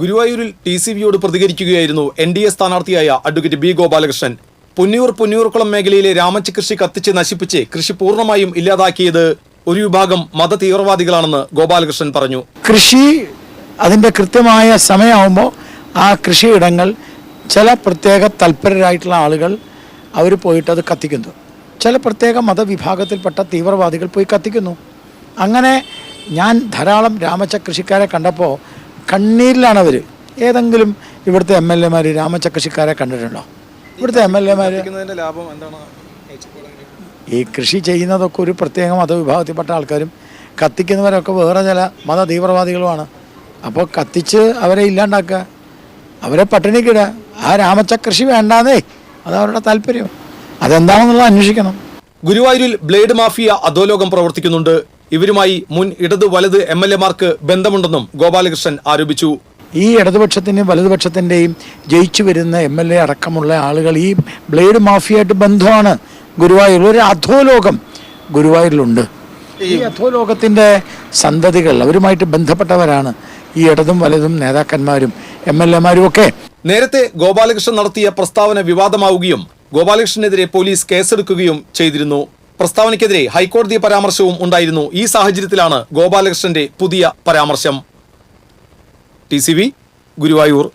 ഗുരുവായൂരിൽ TCVയോട് പ്രതികരിക്കുകയായിരുന്നു NDA സ്ഥാനാർത്ഥിയായ അഡ്വക്കേറ്റ് ബി ഗോപാലകൃഷ്ണൻ. പുന്നിയൂർക്കുളം മേഖലയിലെ രാമച്ച കൃഷി കത്തിച്ച് നശിപ്പിച്ച് കൃഷി പൂർണ്ണമായും ഇല്ലാതാക്കിയത് ഒരു വിഭാഗം മത തീവ്രവാദികളാണെന്ന് ഗോപാലകൃഷ്ണൻ പറഞ്ഞു. കൃഷി അതിൻ്റെ കൃത്യമായ സമയമാകുമ്പോൾ ആ കൃഷിയിടങ്ങൾ ചില പ്രത്യേക തൽപരരായിട്ടുള്ള ആളുകൾ അവർ പോയിട്ട് അത് കത്തിക്കുന്നു. ചില പ്രത്യേക മതവിഭാഗത്തിൽപ്പെട്ട തീവ്രവാദികൾ പോയി കത്തിക്കുന്നു. അങ്ങനെ ഞാൻ ധാരാളം രാമച്ച കൃഷിക്കാരെ കണ്ടപ്പോൾ കണ്ണീരിലാണ് അവർ. ഏതെങ്കിലും ഇവിടുത്തെ MLA രാമച്ച കൃഷിക്കാരെ കണ്ടിട്ടുണ്ടോ? ഇവിടുത്തെ MLA ഈ കൃഷി ചെയ്യുന്നതൊക്കെ ഒരു പ്രത്യേക മതവിഭാഗത്തിൽപ്പെട്ട ആൾക്കാരും കത്തിക്കുന്നവരൊക്കെ വേറെ ചില മത തീവ്രവാദികളുമാണ്. അപ്പോൾ കത്തിച്ച് അവരെ ഇല്ലാണ്ടാക്കുക, അവരെ പട്ടിണിക്കിടുക. ആ രാമച്ച കൃഷി വേണ്ടാന്നേ, അതവരുടെ താല്പര്യം. അതെന്താണെന്നുള്ളത് അന്വേഷിക്കണം. ഗുരുവായൂരിൽ ബ്ലേഡ് മാഫിയ അധോലോകം പ്രവർത്തിക്കുന്നുണ്ട്. ഇവരുമായി മുൻ ഇടത് വലത് MLA-മാർക്ക് ബന്ധമുണ്ടെന്നും ഗോപാലകൃഷ്ണൻ ആരോപിച്ചു. ഈ ഇടതുപക്ഷത്തിൻ്റെയും വലതുപക്ഷത്തിൻ്റെയും ജയിച്ചു വരുന്ന MLA അടക്കമുള്ള ആളുകൾ ഈ ബ്ലേഡ് മാഫിയായിട്ട് ബന്ധമാണ്. ഗുരുവായൂരിൽ ഒരു അധോലോകം ഗുരുവായൂരിലുണ്ട്. ഈ അധോലോകത്തിൻ്റെ സന്തതികൾ അവരുമായിട്ട് ബന്ധപ്പെട്ടവരാണ് ഈ ഇടതും വലതും നേതാക്കന്മാരും MLA-മാരും ഒക്കെ. നേരത്തെ ഗോപാലകൃഷ്ണൻ നടത്തിയ പ്രസ്താവന വിവാദമാവുകയും ഗോപാലകൃഷ്ണനെതിരെ പോലീസ് കേസെടുക്കുകയും ചെയ്തിരുന്നു. പ്രസ്താവനയ്ക്കെതിരെ ഹൈക്കോടതി പരാമർശവും ഉണ്ടായിരുന്നു. ഈ സാഹചര്യത്തിലാണ് ഗോപാലകൃഷ്ണന്റെ പുതിയ പരാമർശം. TCV ഗുരുവായൂർ.